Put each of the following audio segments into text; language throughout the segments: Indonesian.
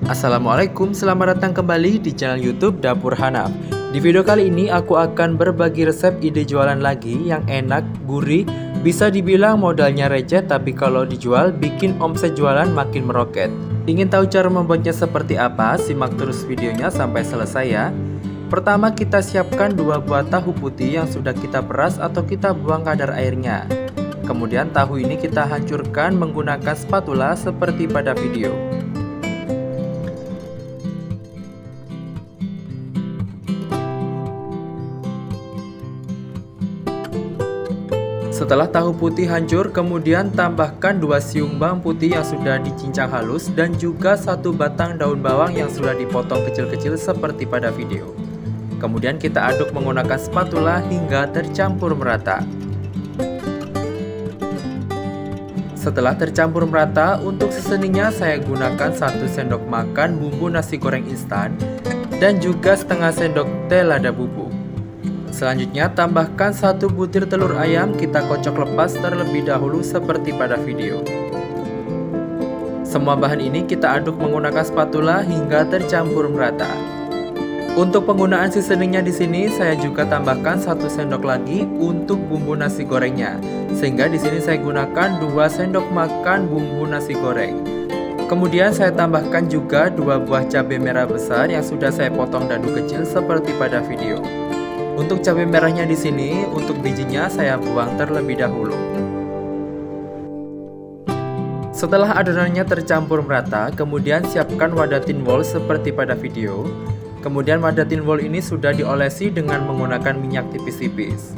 Assalamualaikum, selamat datang kembali di channel YouTube Dapur Hanaf. Di video kali ini aku akan berbagi resep ide jualan lagi yang enak, gurih, bisa dibilang modalnya receh tapi kalau dijual bikin omset jualan makin meroket. Ingin tahu cara membuatnya seperti apa? Simak terus videonya sampai selesai ya. Pertama kita siapkan 2 buah tahu putih yang sudah kita peras atau kita buang kadar airnya. Kemudian tahu ini kita hancurkan menggunakan spatula seperti pada video. Setelah tahu putih hancur, kemudian tambahkan 2 siung bawang putih yang sudah dicincang halus dan juga 1 batang daun bawang yang sudah dipotong kecil-kecil seperti pada video. Kemudian kita aduk menggunakan spatula hingga tercampur merata. Setelah tercampur merata, untuk seasoningnya saya gunakan 1 sendok makan bumbu nasi goreng instan dan juga setengah sendok teh lada bubuk. Selanjutnya tambahkan 1 butir telur ayam, kita kocok lepas terlebih dahulu seperti pada video. Semua bahan ini kita aduk menggunakan spatula hingga tercampur merata. Untuk penggunaan seasoningnya di sini saya juga tambahkan 1 sendok lagi untuk bumbu nasi gorengnya. Sehingga di sini saya gunakan 2 sendok makan bumbu nasi goreng. Kemudian saya tambahkan juga 2 buah cabai merah besar yang sudah saya potong dadu kecil seperti pada video. Untuk cabai merahnya di sini, untuk bijinya saya buang terlebih dahulu. Setelah adonannya tercampur merata, kemudian siapkan wadah tin wol seperti pada video. Kemudian wadah tin wol ini sudah diolesi dengan menggunakan minyak tipis-tipis.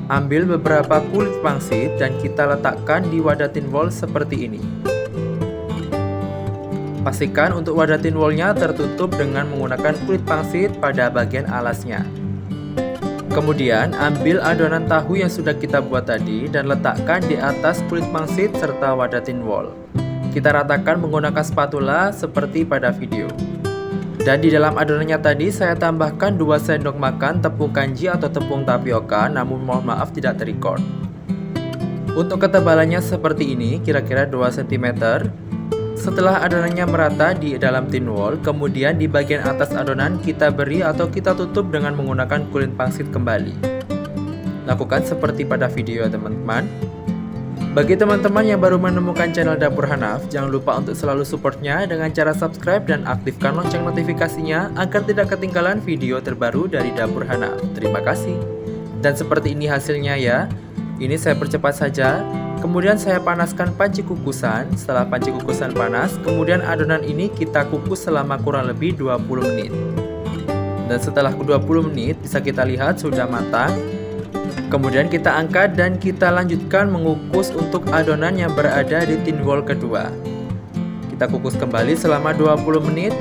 Ambil beberapa kulit pangsit dan kita letakkan di wadah tin wol seperti ini. Pastikan untuk wadah tin wolnya tertutup dengan menggunakan kulit pangsit pada bagian alasnya. Kemudian ambil adonan tahu yang sudah kita buat tadi dan letakkan di atas kulit pangsit serta wadah tin wol. Kita ratakan menggunakan spatula seperti pada video. Dan di dalam adonannya tadi saya tambahkan 2 sendok makan tepung kanji atau tepung tapioka, namun mohon maaf tidak terrecord. Untuk ketebalannya seperti ini, kira-kira 2 cm. Setelah adonannya merata di dalam tin wol, kemudian di bagian atas adonan kita beri atau kita tutup dengan menggunakan kulit pangsit kembali. Lakukan seperti pada video ya teman-teman. Bagi teman-teman yang baru menemukan channel Dapur Hanaf, jangan lupa untuk selalu supportnya dengan cara subscribe dan aktifkan lonceng notifikasinya agar tidak ketinggalan video terbaru dari Dapur Hanaf. Terima kasih. Dan seperti ini hasilnya ya. Ini saya percepat saja. Kemudian saya panaskan panci kukusan. Setelah panci kukusan panas, kemudian adonan ini kita kukus selama kurang lebih 20 menit. Dan setelah 20 menit bisa kita lihat sudah matang. Kemudian kita angkat dan kita lanjutkan mengukus untuk adonan yang berada di tin wol kedua. Kita kukus kembali selama 20 menit.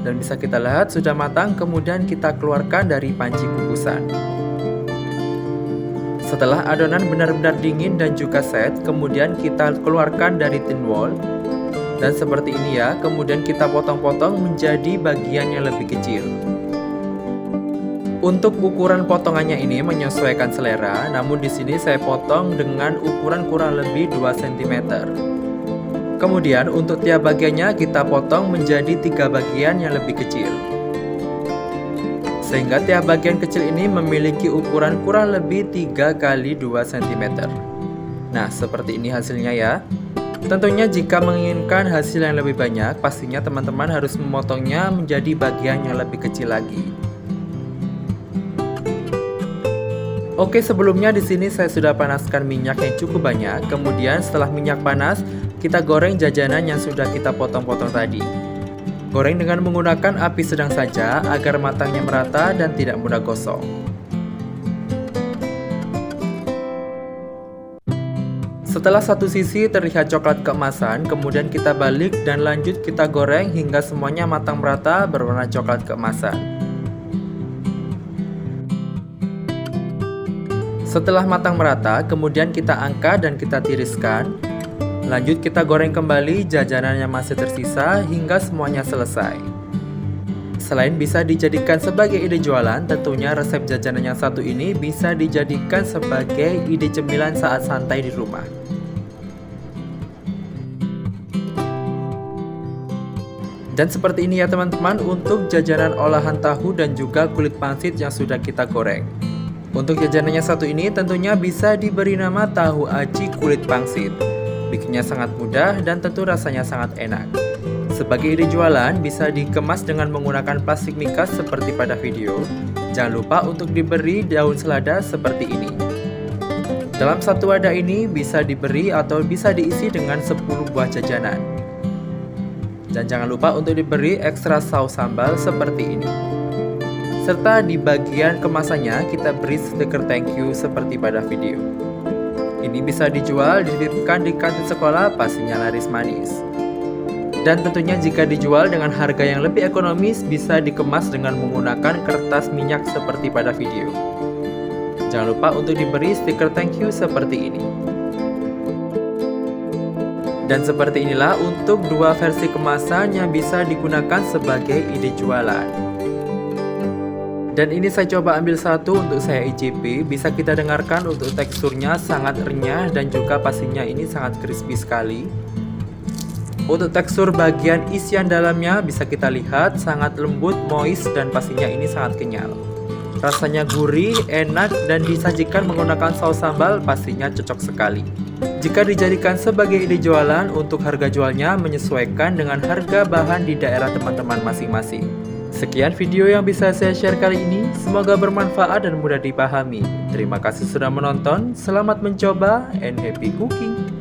Dan bisa kita lihat sudah matang, kemudian kita keluarkan dari panci kukusan. Setelah adonan benar-benar dingin dan juga set, kemudian kita keluarkan dari tin wol. Dan seperti ini ya, kemudian kita potong-potong menjadi bagian yang lebih kecil. Untuk ukuran potongannya ini menyesuaikan selera, namun di sini saya potong dengan ukuran kurang lebih 2 cm. Kemudian untuk tiap bagiannya kita potong menjadi 3 bagian yang lebih kecil. Sehingga tiap bagian kecil ini memiliki ukuran kurang lebih 3 x 2 cm. Nah, seperti ini hasilnya ya. Tentunya jika menginginkan hasil yang lebih banyak, pastinya teman-teman harus memotongnya menjadi bagian yang lebih kecil lagi. Oke, sebelumnya di sini saya sudah panaskan minyak yang cukup banyak. Kemudian setelah minyak panas, kita goreng jajanan yang sudah kita potong-potong tadi. Goreng dengan menggunakan api sedang saja agar matangnya merata dan tidak mudah gosong. Setelah satu sisi terlihat coklat keemasan, kemudian kita balik dan lanjut kita goreng hingga semuanya matang merata berwarna coklat keemasan. Setelah matang merata, kemudian kita angkat dan kita tiriskan. Lanjut kita goreng kembali jajanan yang masih tersisa hingga semuanya selesai. Selain bisa dijadikan sebagai ide jualan, tentunya resep jajanan yang satu ini bisa dijadikan sebagai ide cemilan saat santai di rumah. Dan seperti ini ya teman-teman untuk jajanan olahan tahu dan juga kulit pangsit yang sudah kita goreng. Untuk jajanannya satu ini tentunya bisa diberi nama tahu aci kulit pangsit. Bikinnya sangat mudah dan tentu rasanya sangat enak. Sebagai ide jualan bisa dikemas dengan menggunakan plastik mikas seperti pada video. Jangan lupa untuk diberi daun selada seperti ini. Dalam satu wadah ini bisa diberi atau bisa diisi dengan 10 buah jajanan. Dan jangan lupa untuk diberi ekstra saus sambal seperti ini. Serta di bagian kemasannya kita beri stiker thank you seperti pada video. Ini bisa dijual dititipkan di kantin sekolah pastinya laris manis. Dan tentunya jika dijual dengan harga yang lebih ekonomis bisa dikemas dengan menggunakan kertas minyak seperti pada video. Jangan lupa untuk diberi stiker thank you seperti ini. Dan seperti inilah untuk dua versi kemasan yang bisa digunakan sebagai ide jualan. Dan ini saya coba ambil satu untuk saya icipi. Bisa kita dengarkan untuk teksturnya sangat renyah dan juga pastinya ini sangat crispy sekali. Untuk tekstur bagian isian dalamnya bisa kita lihat sangat lembut, moist, dan pastinya ini sangat kenyal. Rasanya gurih, enak, dan disajikan menggunakan saus sambal pastinya cocok sekali. Jika dijadikan sebagai ide jualan, untuk harga jualnya menyesuaikan dengan harga bahan di daerah teman-teman masing-masing. Sekian video yang bisa saya share kali ini, semoga bermanfaat dan mudah dipahami. Terima kasih sudah menonton, selamat mencoba, and happy cooking!